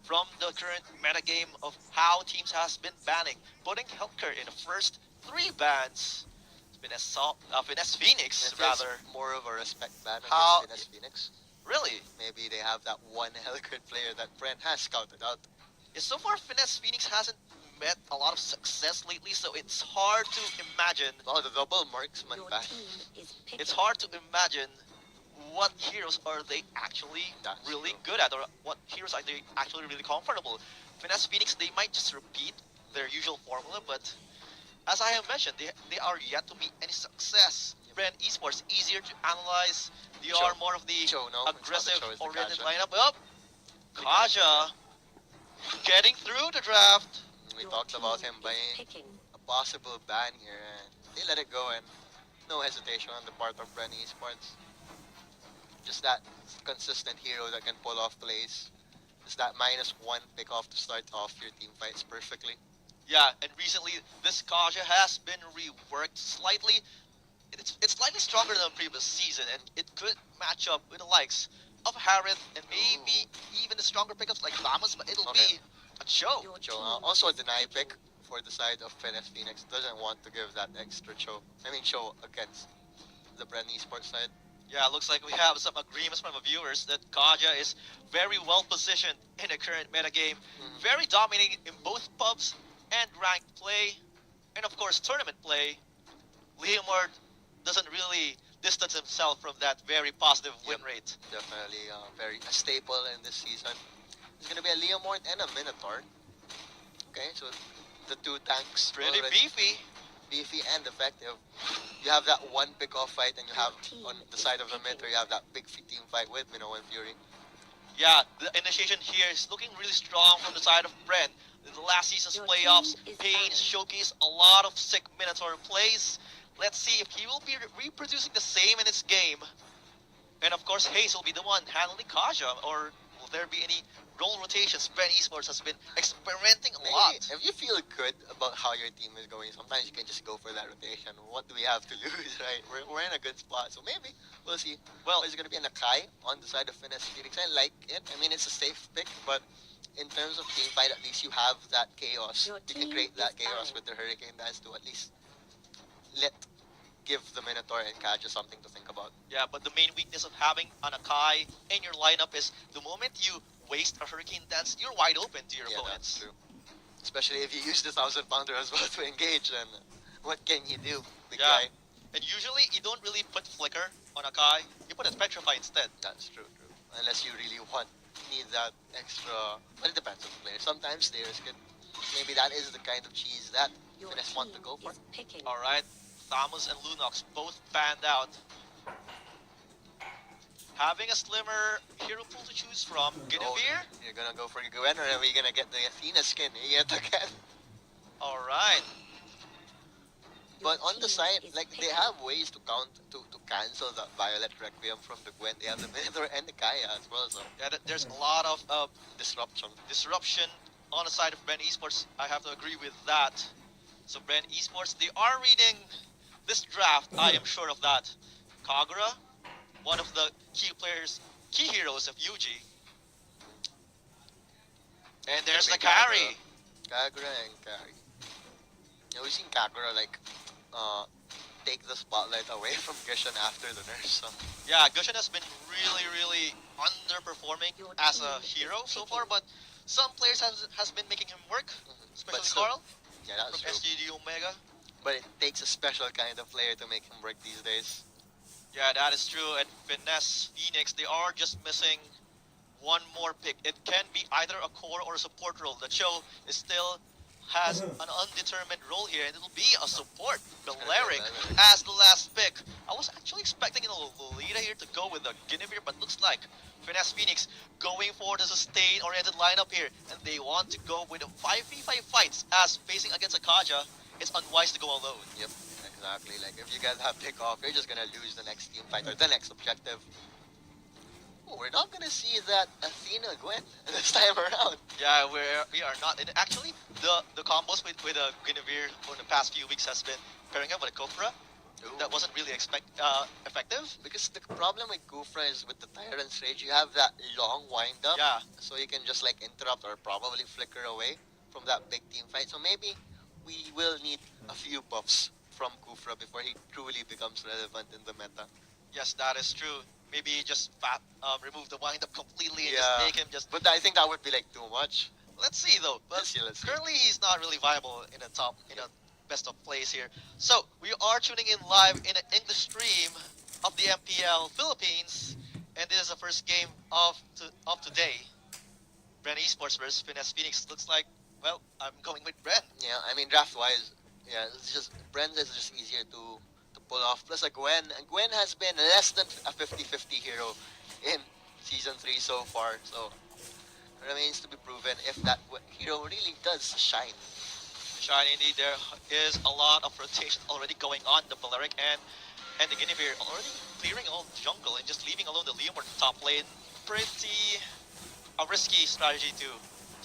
from the current metagame of how teams has been banning, putting healthcare in the first three bans. Finesse And Phoenix, it feels rather. more of a respect ban against How, Finesse Phoenix. really? Maybe they have that one Hellcrit player that Bren has scouted out. Yeah, so far, Finesse Phoenix hasn't met a lot of success lately, so it's hard to imagine. Oh, the double marksman Your ban. team is It's picking. hard to imagine what heroes are they actually That's really true. good at, or what heroes are they actually really comfortable. Finesse Phoenix, they might just repeat their usual formula, but as I have mentioned, they are yet to meet any success. Yep. Bren esports easier to analyze. They Cho. are more of the Cho, no, it's not the aggressive Cho, it's the oriented Kaja. lineup. Up, Kaja getting through the draft. We Your talked about team him is buying picking. a possible ban here, and they let it go, and no hesitation on the part of Bren Esports. Just that consistent hero that can pull off plays. Just that -1 pick off to start off your team fights perfectly. Yeah, and recently this Kaja has been reworked slightly. It's slightly stronger than the previous season, and it could match up with the likes of Harith and maybe even the stronger pickups like Lamas, but it'll Okay. be a show. Your Cho, team also a is deny picking. pick for the side of Finesse Phoenix. Doesn't want to give that extra show. I mean, show against the Bren Esports side. Yeah, looks like we have some agreements from the viewers that Kaja is very well positioned in the current metagame, Mhm. very dominating in both pubs and ranked play, and of course tournament play. Leomord doesn't really distance himself from that very positive win Yep. rate. Definitely very a staple in this season. It's gonna be a Leomort and a Minotaur. Okay, so the two tanks Pretty already beefy. beefy and effective. You have that one pick off fight, and you have Your on team the is side of the picking. mid, you have that big team fight with Minnow and Fury. Yeah, the initiation here is looking really strong from the side of Bren. In the last season's Your playoffs, team is Haynes banned. showcased a lot of sick Minotaur plays. Let's see if he will be reproducing the same in his game. And of course, Hayes will be the one handling Kaja, or will there be any role rotations? Bren Esports has been experimenting a Maybe lot. if you feel good about how your team is going, sometimes you can just go for that rotation. What do we have to lose, right? We're in a good spot, so maybe we'll see. Well, Is it gonna be an Akai on the side of Finesse Phoenix? I like it. I mean, it's a safe pick, but in terms of team fight, at least you have that chaos. Your You can team create that is chaos banned. with the Hurricane Dance to at least let give the Minotaur and Kaja something to think about. yeah, but the main weakness of having an Akai in your lineup is the moment you waste a Hurricane Dance, you're wide open to your Yeah, that's opponents. true. Especially if you use the 1,000 pounder as well to engage, then what can you do, big Yeah. guy? And usually you don't really put Flicker on Akai, you put a Petrify instead. That's true. Unless you really need that extra, but it depends on the player. Sometimes they risk it. Maybe that is the kind of cheese that Your Finesse team want to go for. is picking. Alright, Thamus and Lunox both banned out. Having a slimmer hero pool to choose from, Oh, Guinevere. you're gonna go for Gwen, or are we gonna get the Athena skin yet again? Alright, Your But on the team side, is like they picking. have ways to to cancel that Violet Requiem from the Gwen. They have the Minotaur and the Kaya as well, so yeah, there's a lot of disruption. disruption on the side of Bren Esports. I have to agree with that. So Bren Esports, they are reading this draft. I am sure of that. Kagura, one of the key heroes of Yuji. And there's the Maybe Kagura. carry. Kagura and Karrie. Yeah, we've seen Kagura like take the spotlight away from Gishan after the nurse. So Yeah, Gushin has been really underperforming Your as a team hero is so far, picking. but some players has been making him work, but especially still, Carl yeah, from that's true. SGD Omega. But it takes a special kind of player to make him work these days. Yeah, that is true. And Finesse Phoenix, they are just missing one more pick. It can be either a core or a support role. The show is still has an undetermined role here, and it'll be a support. gonna be Balearic Balearic. as the last pick. I was actually expecting Lolita here to go with the Guinevere, but looks like Finesse Phoenix going for the sustain-oriented lineup here, and they want to go with a 5v5 fights as facing against Akaja. It's unwise to go alone. Yep, exactly. Like if you get that pick off, you're just gonna lose the next team fight or the next objective. Oh, we're not gonna see that Athena Gwen this time around. Yeah, we are not. And actually, the combos with Guinevere for the past few weeks has been pairing up with a Kofra. Ooh. that wasn't really effective. Because the problem with Kufra is with the Tyrant's Rage, you have that long wind up, Yeah, so you can just like interrupt or probably flicker away from that big team fight. So maybe we will need a few buffs from Kufra before he truly becomes relevant in the meta. yes, that is true. Maybe just remove the wind up completely and just Yeah, make him just. but I think that would be like too much. Let's see though. But Let's see. currently he's not really viable in a top in a best of plays here. So we are tuning in live in an English stream of the MPL Philippines, and this is the first game of today. Bren Esports versus Finesse Phoenix. Looks like, well, I'm going with Bren. Yeah, I mean draft wise, yeah, it's just Bren is just easier to pull off. Plus, Gwen has been less than a 50-50 hero in season 3 so far. So remains to be proven if that hero really does shine. Shine indeed. There is a lot of rotation already going on. The Balearic and the Guinevere already clearing all the jungle and just leaving alone the Leomord top lane. Pretty a risky strategy to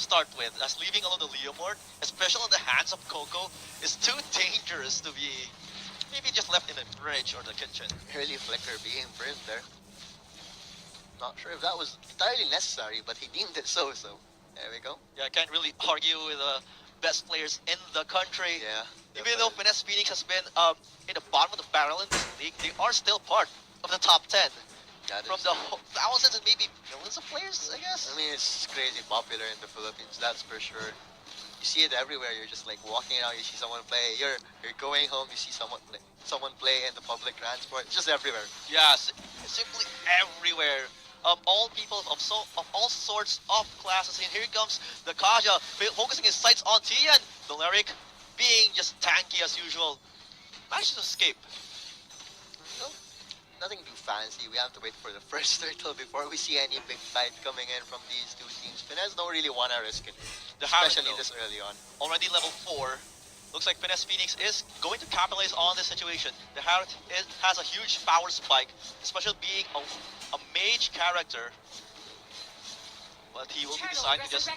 start with, as leaving alone the Leomord, especially in the hands of Coco, is too dangerous to be maybe just left in the fridge or the kitchen. Early flicker being burned there. Not sure if that was entirely necessary, but he deemed it so. So there we go. Yeah, I can't really argue with the best players in the country. Yeah. Even though Finesse Phoenix has been in the bottom of the barrel in this league, they are still part of the top 10 That from is- the thousands and maybe millions of players, I guess. I mean, it's crazy popular in the Philippines. That's for sure. You see it everywhere. You're just like walking around. You see someone play. You're going home. You see someone play in the public transport. It's just everywhere. Yes, it's simply everywhere. All people of all sorts of classes. And here comes the Kaja, focusing his sights on Tian. Balearic being just tanky as usual. Managed to escape. Well, nothing too fancy. We have to wait for the first turtle before we see any big fight coming in from these two teams. Finesse don't really want to risk it, The Harris, especially though, this early on. already level 4. Looks like Finesse Phoenix is going to capitalize on this situation. The Harris has a huge power spike, especially being a mage character. But he will be deciding to just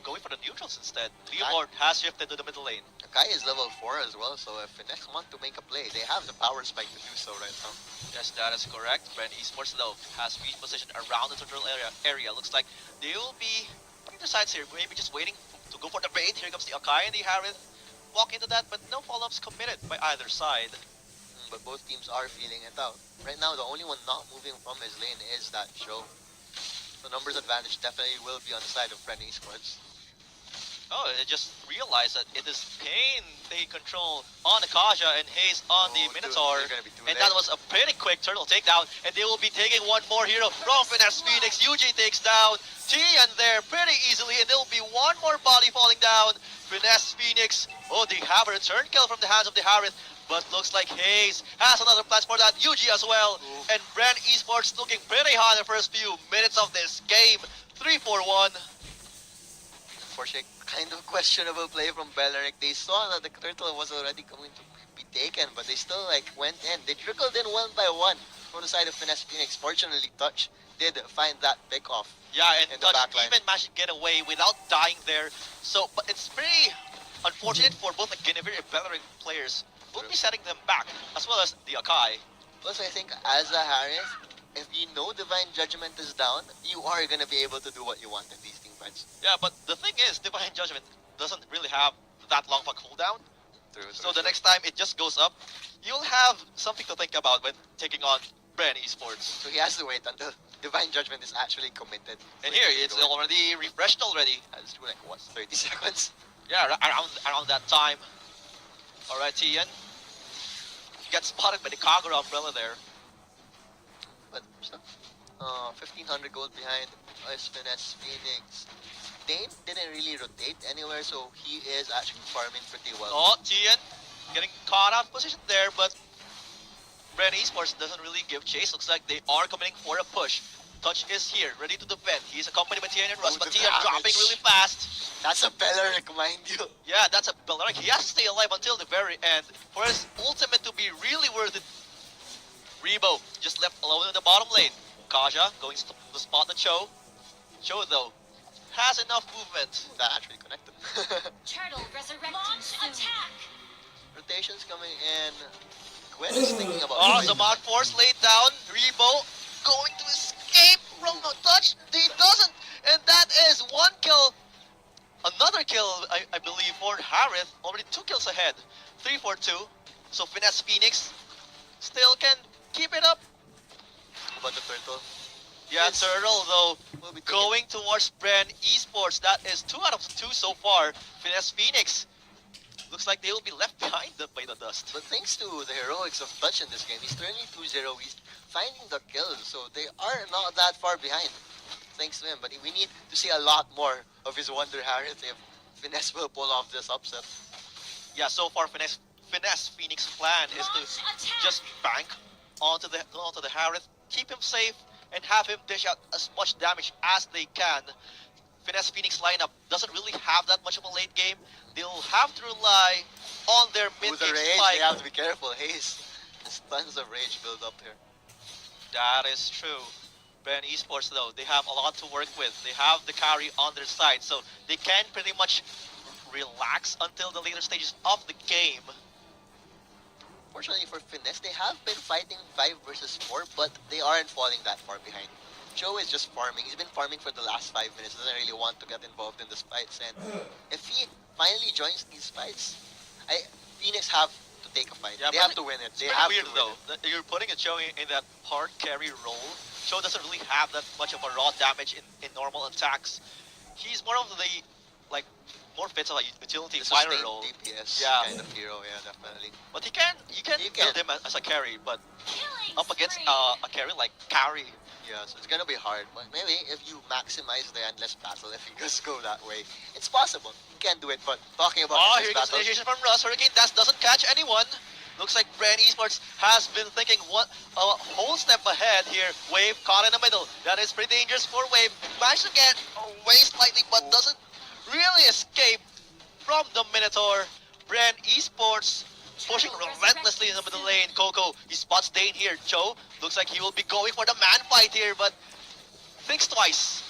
going for the neutrals instead. Leomord has shifted to the middle lane. Akai is level 4 as well, so if Finesse want to make a play, they have the power spike to do so right now. Yes, that is correct. Bren Esports though has reached position around the neutral area. Looks like they will be putting their sides here, maybe just waiting to go for the bait. Here comes the Akai and the Harith. Walk into that, but no follow-ups committed by either side. But both teams are feeling it out. Right now, the only one not moving from his lane is that show. The numbers advantage definitely will be on the side of Bren Esports. Oh, I just realized that it is Pain taking control on the Kaja and Haze on the Oh, Minotaur. they're gonna be too And late. that was a pretty quick turtle takedown. And they will be taking one more hero from Finesse Phoenix. UJ takes down Tian there pretty easily. And there will be one more body falling down. Finesse Phoenix. Oh, they have a return kill from the hands of the Harith. But looks like Haze has another plans for that. UG as well. Ooh. And Bren Esports looking pretty hot in the first few minutes of this game. 3-4-1. Unfortunately, kind of questionable play from Balearic. They saw that the turtle was already going to be taken, but they still like went in. They trickled in one by one from the side of Finesse Phoenix. Fortunately, Touch did find that pick off. Yeah, and in the Touch backline. even managed to get away without dying there. So, but it's pretty unfortunate for both the Guinevere and Bellering players. Will be setting them back, as well as the Akai. Plus, I think as a Harris, if you know Divine Judgment is down, you are gonna be able to do what you want in these team fights. Yeah, but the thing is, Divine Judgment doesn't really have that long of a cooldown. So the next time it just goes up, you'll have something to think about when taking on Bren Esports. So he has to wait until Divine Judgment is actually committed. And here, it's already refreshed already. Let's do like what, 30 seconds? Yeah, around that time. Alright, Tian. You get spotted by the Kagura umbrella there. But still, 1500 gold behind us, Finesse Phoenix. Dane didn't really rotate anywhere, so he is actually farming pretty well. Oh, Tian getting caught out of position there, but Bren Esports doesn't really give chase. Looks like they are coming for a push. Touch is here, ready to defend. He's accompanied by Tian and Russ, Oh, but the Tian dropping damage. really fast. That's a Bellaric, mind you. Yeah, that's a Bellaric. He has to stay alive until the very end for his ultimate to be really worth it. Ribo just left alone in the bottom lane. Kaja going to spot the Cho. Cho, though, has enough movement. That actually connected. Turtle resurrecting soon. Rotations coming in Gwen is thinking about Oh, fighting. the Mount Force laid down. Ribo going to escape from the touch. He doesn't. And that is one kill. Another kill, I believe, for Harith. Already 2 kills ahead. 3 for 2. So Finesse Phoenix still can keep it up. How about the turtle? Yeah, Yes. Turtle though Will be taken. going towards Bren Esports. That is 2 out of 2 so far. Finesse Phoenix looks like they will be left behind by the dust. But thanks to the heroics of Touch in this game, he's turning 2-0. He's finding the kills, so they are not that far behind. Thanks to him, but we need to see a lot more of his Wonder Harith if Finesse will pull off this upset. Yeah, so far Finesse Phoenix plan is to just bank onto the Harith, keep him safe, and have him dish out as much damage as they can. Finesse Phoenix lineup doesn't really have that much of a late game. They'll have to rely on their With mid the game rage, spike. they have to be careful. Haze. There's tons of rage build up here. That is true. Bren Esports though, they have a lot to work with. They have the carry on their side, so they can pretty much relax until the later stages of the game. Fortunately for Finesse, they have been fighting 5 versus 4, but they aren't falling that far behind. Joe is just farming. He's been farming for the last 5 minutes. Doesn't really want to get involved in these fights. And if he finally joins these fights, Phoenix have to take a fight. Yeah, they but have to win it. It's They pretty have weird to win though it. that you're putting a Cho in that hard carry role. Cho doesn't really have that much of a raw damage in normal attacks. He's more of the like more fits of a utility The fighter sustained role. DPS Yeah. kind of hero, yeah, definitely. But you can You build can. him as a carry, but up against a carry like carry. Yeah, so it's gonna be hard, but maybe if you maximize the endless battle, if you just go that way, it's possible. You can do it, but talking about Oh, endless here comes battle, initiation from Russ. Hurricane Dash doesn't catch anyone. Looks like Bren Esports has been thinking a whole step ahead here. Wave caught in the middle. That is pretty dangerous for Wave. Managed to get away slightly, but doesn't really escape from the Minotaur. Bren Esports pushing relentlessly in the middle lane. Coco, he spots Dane here. Joe looks like he will be going for the man fight here, but thinks twice.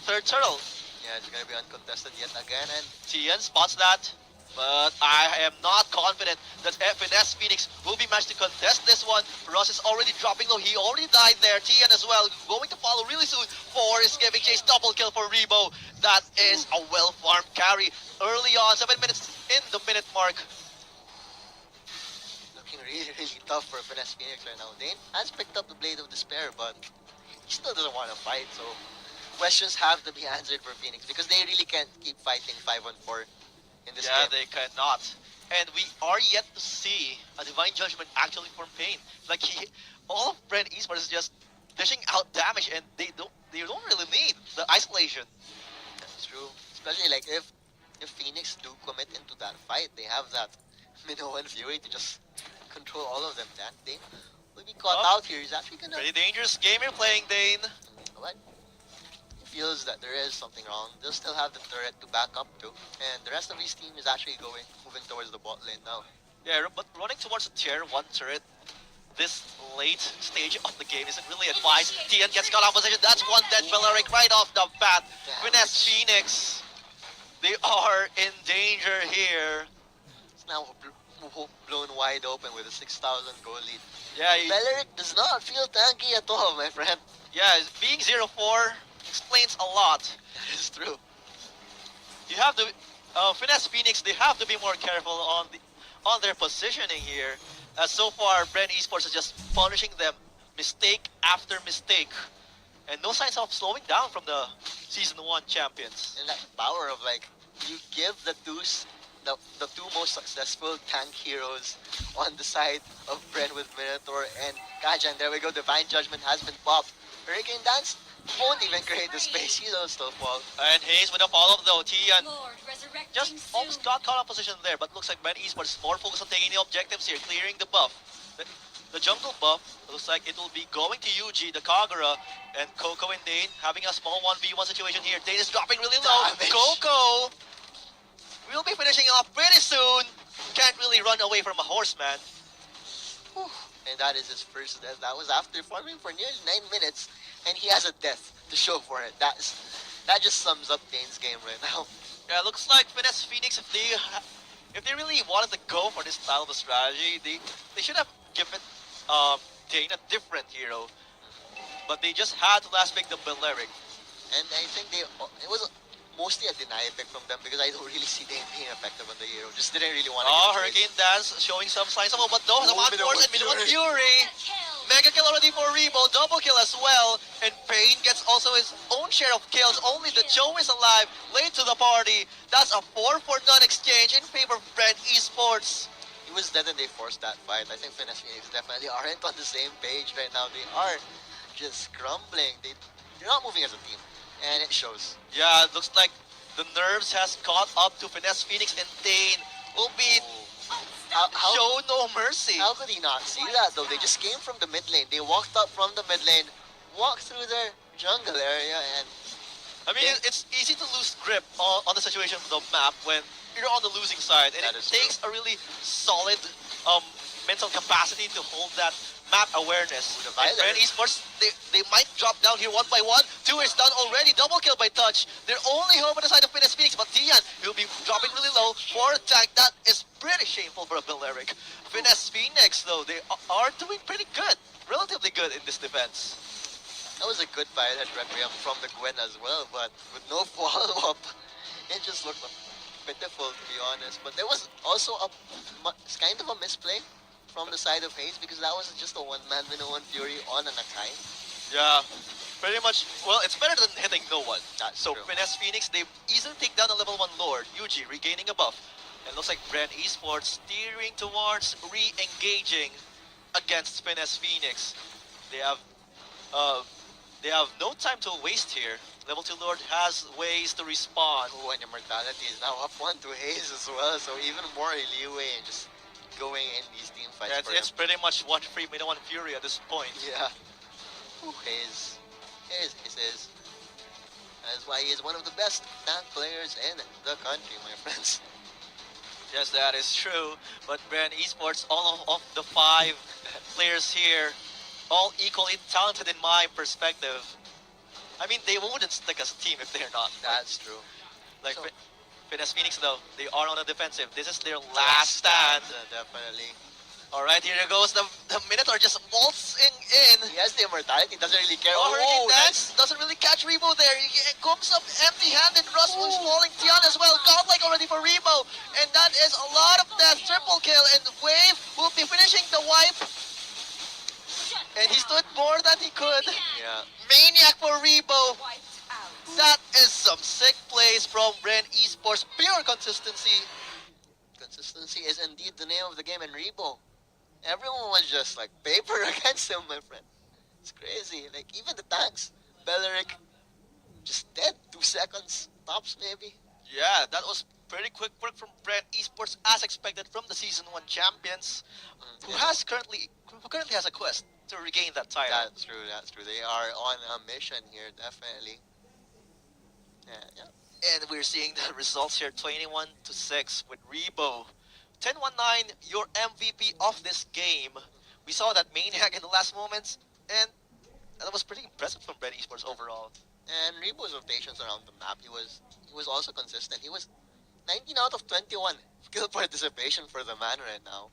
Third turtle. yeah, it's gonna be uncontested yet again, and Tian spots that, but I am not confident that Finesse Phoenix will be managed to contest this one. Russ is already dropping low. He already died there. Tian as well, going to follow really soon. 4 is giving chase. Double kill for Ribo. That is a well-farmed carry early on. 7 minutes in the minute mark. looking really, really tough for Finesse Phoenix right now. Dane has picked up the Blade of Despair, but he still doesn't want to fight, so questions have to be answered for Phoenix because they really can't keep fighting 5-on-4 in this Yeah, game. they cannot. And we are yet to see a Divine Judgment actually form pain. Like all of Bren Esports is just dishing out damage, and they don't really need the isolation. That's true. Especially like if Phoenix do commit into that fight, they have that Minnow and Fury to just control all of them. That Dane will be caught Oh. out here. He's actually gonna. Pretty dangerous game you're playing, Dane. What? He feels that there is something wrong. They'll still have the turret to back up to, and the rest of his team is actually moving towards the bot lane now. Yeah, but running towards the tier 1 turret this late stage of the game isn't really advised. Tian gets caught out of position. That's one dead Valeric right off the bat. Finesse Phoenix, they are in danger here. It's now blown wide open with a 6,000 goal lead. Yeah, Beleric does not feel tanky at all, my friend. yeah, being 0-4 explains a lot. That is true. You have to, Finesse Phoenix, they have to be more careful on their positioning here. As so far, Bren Esports is just punishing them mistake after mistake. And no signs of slowing down from the Season 1 champions. And that power of like, you give the two most successful tank heroes on the side of Bren with Minotaur and Kaja, and there we go, Divine Judgment has been popped. Hurricane Dance won't even create the space, he'll still fall. And Hayes with a follow-up though. Tian just almost got caught out position there, but looks like Bren Esports is more focused on taking the objectives here, clearing the buff. The jungle buff looks like it will be going to Yuji, the Kagura, and Coco and Dane having a small 1v1 situation here. Dane is dropping really low. Damage. Coco will be finishing off pretty soon. Can't really run away from a horseman. Whew. And that is his first death. That was after farming for nearly 9 minutes, and he has a death to show for it. That just sums up Dane's game right now. Yeah, looks like Finesse Phoenix, if they really wanted to go for this style of a strategy, they should have given Dane a different hero. But they just had to last pick the Balearic. And I think it was mostly a deny pick from them because I don't really see them being effective on the hero. Just didn't really want to. Oh, Hurricane Dance showing some signs of hope, but no, the Oh, Mad Force and Minimal Minimal Fury. Mega kill already for Ribo, double kill as well, and Pain gets also his own share of kills. Only the Joe is alive, late to the party. That's a 4 for none exchange in favor of Bren Esports. He was dead and they forced that fight. I think Finesse Phoenix definitely aren't on the same page right now. They are just crumbling. They're not moving as a team, and it shows. Yeah, it looks like the nerves has caught up to Finesse Phoenix, and Dane will be How, show no mercy. how could he not see that though? They just came from the mid lane. They walked up from the mid lane, walked through their jungle area, and I mean, it's easy to lose grip on the situation of the map when you're on the losing side, and That it is takes a really solid mental capacity to hold that map awareness. With the And Violet. Bren Esports, they might drop down here one by one. Two is done already, double kill by Touch. Their only hope on the side of Finesse Phoenix, but Tian will be dropping really low for a tank. That is pretty shameful for a Balearic. Finesse Phoenix, though, they are doing pretty good, relatively good in this defense. that was a good Violet Requiem from the Gwen as well, but with no follow-up, it just looked pitiful to be honest. But there was also kind of a misplay from the side of Hayes because that was just a one-man Minoan Fury on an Akai. Yeah, pretty much. Well, it's better than hitting no one. That's So true. Finesse Phoenix, they easily take down a level 1 Lord, Yuji, regaining a buff. And looks like Bren Esports steering towards re-engaging against Finesse Phoenix. They have no time to waste here. Level 2 Lord has ways to respawn. Oh, and Immortality is now up one to Hayes as well, so even more leeway and just going in these team fights Yeah, for it's him. pretty much one free, no one fury at this point. Yeah. Ooh, Hayes. Hayes. That's why he is one of the best tank players in the country, my friends. Yes, that is true. But Bren Esports, all of the 5 players here, all equally talented in my perspective. I mean, they wouldn't stick as a team if they're not. That's true. Like So- Finesse Phoenix, though, they are on the defensive. This is their last stand. Definitely. All right, here goes the Minotaur just waltzing in. He has the immortality, doesn't really care. Oh, Hurricane that's Dance doesn't really catch Ribo there. He comes up empty-handed. Russ was falling. Tian as well. Godlike already for Ribo. And that is a lot of death. Triple kill. And Wave will be finishing the wipe. And he stood more than he could. yeah. Maniac for Ribo. That is some sick plays from Bren Esports. Pure consistency. Consistency is indeed the name of the game, and Ribo. Everyone was just like paper against him, my friend. It's crazy. Like even the tanks, Belleric, just dead. 2 seconds tops, maybe. Yeah, that was pretty quick work from Bren Esports, as expected from the Season 1 champions, who currently has a quest to regain that title. That's true. That's true. They are on a mission here, definitely. Yeah. And we're seeing the results here, 21-6 with Ribo. 10-19, your MVP of this game. We saw that Maniac in the last moments, and that was pretty impressive from Bren Esports overall. And Ribo's rotations around the map, he was also consistent. He was 19 out of 21 kill participation for the man right now.